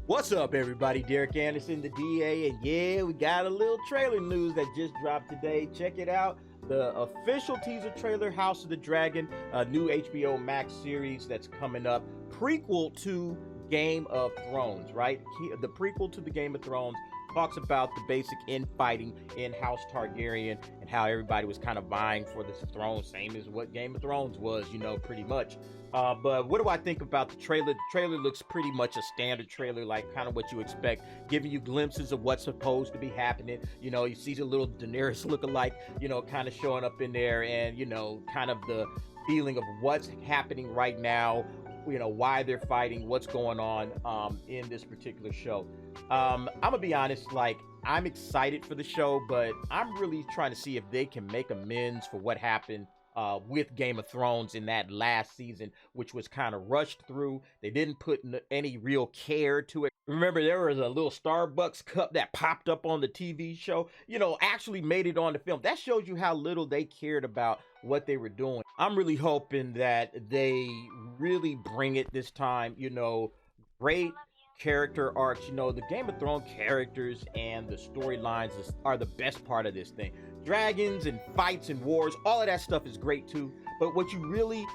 What's up, everybody? Derek Anderson, the DA, and yeah, we got a little trailer news that just dropped today. Check it out. The official teaser trailer, House of the Dragon, a new HBO Max series that's coming up, prequel to Game of Thrones, right? The prequel to the Game of Thrones talks about the basic infighting in House Targaryen and how everybody was kind of vying for this throne, same as what Game of Thrones was, pretty much. But what do I think about the trailer? The trailer looks pretty much a standard trailer, like kind of what you expect, giving you glimpses of what's supposed to be happening. You see the little Daenerys lookalike, kind of showing up in there, and kind of the feeling of what's happening right now, why they're fighting, what's going on in this particular show. I'm gonna be honest, like, I'm excited for the show, but I'm really trying to see if they can make amends for what happened with Game of Thrones in that last season, which was kind of rushed through. They didn't put any real care to it. Remember, there was a little Starbucks cup that popped up on the TV show, actually made it on the film. That shows you how little they cared about what they were doing. I'm really hoping that they really bring it this time, great character arcs. The Game of Thrones characters and the storylines are the best part of this thing. Dragons and fights and wars, all of that stuff is great too. But what you really,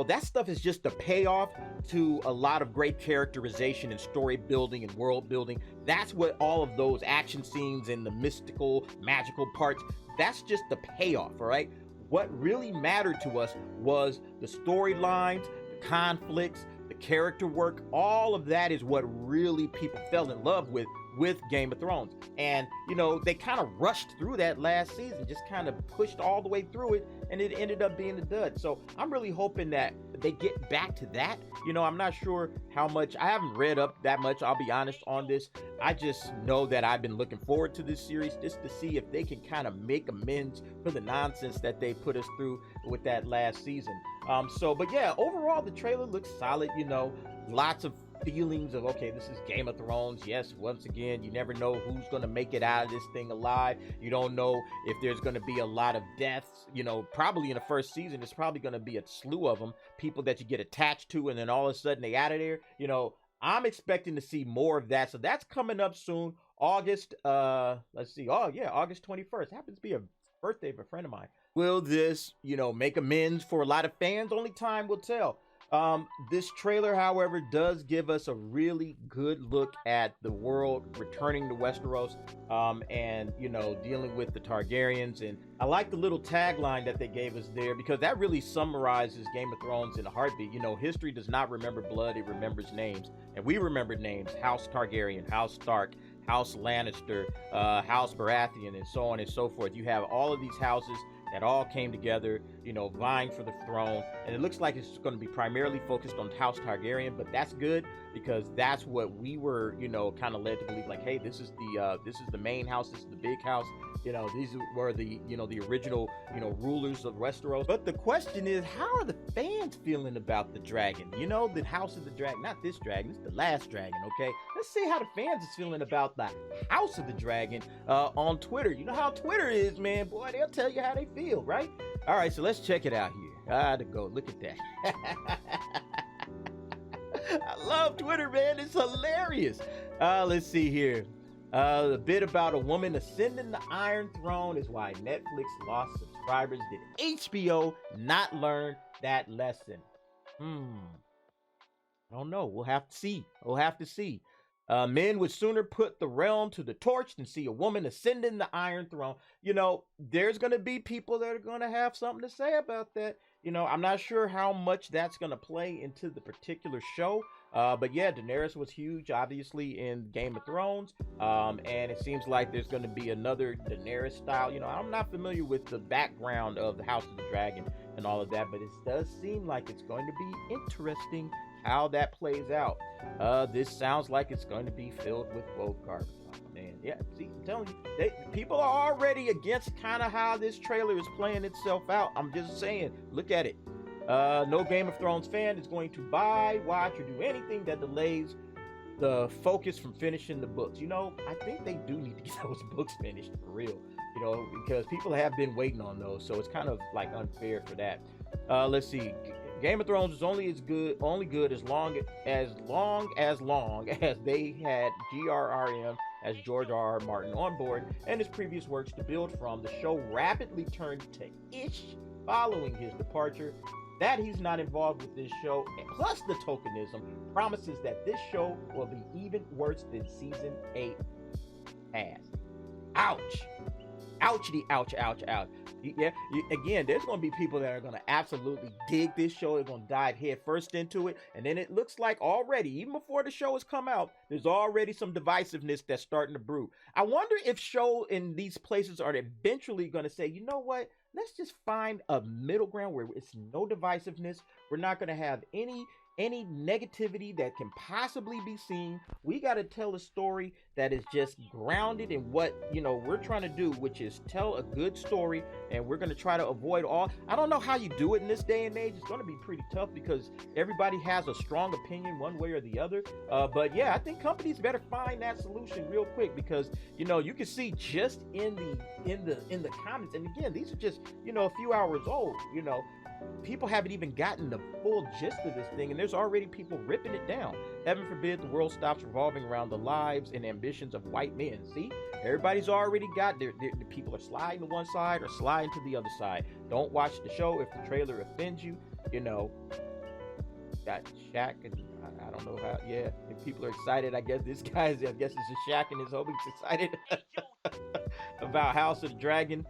that stuff is just the payoff to a lot of great characterization and story building and world building. That's what all of those action scenes and the mystical, magical parts, that's just the payoff, all right? What really mattered to us was the storylines, the conflicts, the character work. All of that is what really people fell in love with Game of Thrones. And they kind of rushed through that last season, just kind of pushed all the way through it, and it ended up being a dud. So I'm really hoping that they get back to that. I'm not sure how much, I haven't read up that much, I'll be honest, on this. I just know that I've been looking forward to this series just to see if they can kind of make amends for the nonsense that they put us through with that last season. But yeah, overall the trailer looks solid. Lots of feelings of, okay, this is Game of Thrones. Yes, once again, you never know who's going to make it out of this thing alive. You don't know if there's going to be a lot of deaths. Probably in the first season, it's probably going to be a slew of them, people that you get attached to, and then all of a sudden they out of there. I'm expecting to see more of that. So that's coming up soon. August, let's see. Oh yeah, August 21st. Happens to be a birthday of a friend of mine. Will this, make amends for a lot of fans? Only time will tell. This trailer, however, does give us a really good look at the world returning to Westeros, and dealing with the Targaryens. And I like the little tagline that they gave us there, because that really summarizes Game of Thrones in a heartbeat. History does not remember blood, it remembers names, and we remember names: House Targaryen, House Stark, House Lannister, House Baratheon, and so on and so forth. You have all of these houses that all came together, vying for the throne. And it looks like it's going to be primarily focused on House Targaryen, but that's good, because that's what we were, kind of led to believe, like, hey, this is the main house, this is the big house. These were the, the original, rulers of Westeros. But the question is, how are the fans feeling about the dragon? The House of the Dragon, not this dragon, it's the last dragon, okay? Let's see how the fans is feeling about the House of the Dragon on Twitter. You know how Twitter is, man. Boy, they'll tell you how they feel, right? All right, so let's check it out here. To go, look at that. I love Twitter, man. It's hilarious. Let's see here. A bit about a woman ascending the Iron Throne is why Netflix lost subscribers. Did HBO not learn that lesson? I don't know. We'll have to see. Men would sooner put the realm to the torch than see a woman ascending the Iron Throne. There's going to be people that are going to have something to say about that. I'm not sure how much that's going to play into the particular show. But yeah, Daenerys was huge, obviously, in Game of Thrones. And it seems like there's going to be another Daenerys style. I'm not familiar with the background of the House of the Dragon and all of that, but it does seem like it's going to be interesting how that plays out. This sounds like it's going to be filled with woke garbage. Oh, man, yeah, see, I'm telling you, people are already against kind of how this trailer is playing itself out. I'm just saying, look at it. No Game of Thrones fan is going to buy, watch, or do anything that delays the focus from finishing the books. I think they do need to get those books finished for real, because people have been waiting on those, so it's kind of like unfair for that. Let's see. Game of Thrones is only good as they had GRRM as George R. R. Martin on board and his previous works to build from. The show rapidly turned to ish following his departure. That he's not involved with this show, plus the tokenism, promises that this show will be even worse than season 8 has. Ouch. Ouchity, ouch, ouch, ouch. Again, there's going to be people that are going to absolutely dig this show. They're going to dive head first into it. And then it looks like already, even before the show has come out, there's already some divisiveness that's starting to brew. I wonder if show in these places are eventually going to say, you know what? Let's just find a middle ground where it's no divisiveness. We're not going to have any negativity that can possibly be seen. We got to tell a story that is just grounded in what, we're trying to do, which is tell a good story. And we're going to try to avoid I don't know how you do it in this day and age. It's going to be pretty tough because everybody has a strong opinion one way or the other. But yeah, I think companies better find that solution real quick because, you can see just in the comments. And again, these are just, a few hours old, people haven't even gotten the full gist of this thing, and there's already people ripping it down. Heaven forbid the world stops revolving around the lives and ambitions of white men. See, everybody's already got the people are sliding to one side or sliding to the other side. Don't watch the show if the trailer offends you. Got Shaq, and I don't know how. Yeah, if people are excited, I guess it's a Shaq and his homies excited about House of the Dragon.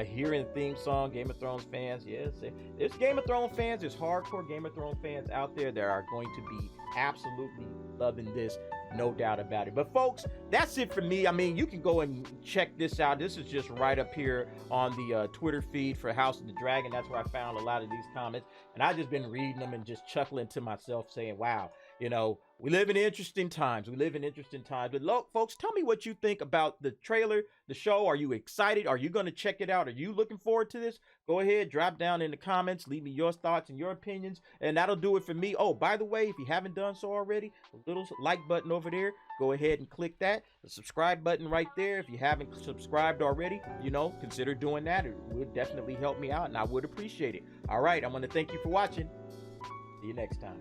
Hearing the theme song, Game of Thrones fans, yes, there's Game of Thrones fans, there's hardcore Game of Thrones fans out there that are going to be absolutely loving this, no doubt about it. But folks, that's it for me. I mean, you can go and check this out. This is just right up here on the Twitter feed for House of the Dragon. That's where I found a lot of these comments, and I just been reading them and just chuckling to myself, saying, "Wow, we live in interesting times. But look, folks, tell me what you think about the trailer, the show. Are you excited? Are you going to check it out? Are you looking forward to this? Go ahead, drop down in the comments. Leave me your thoughts and your opinions, and that'll do it for me. Oh, by the way, if you haven't done so already, the little like button over there, go ahead and click that. The subscribe button right there. If you haven't subscribed already, consider doing that. It would definitely help me out, and I would appreciate it. All right, I want to thank you for watching. See you next time.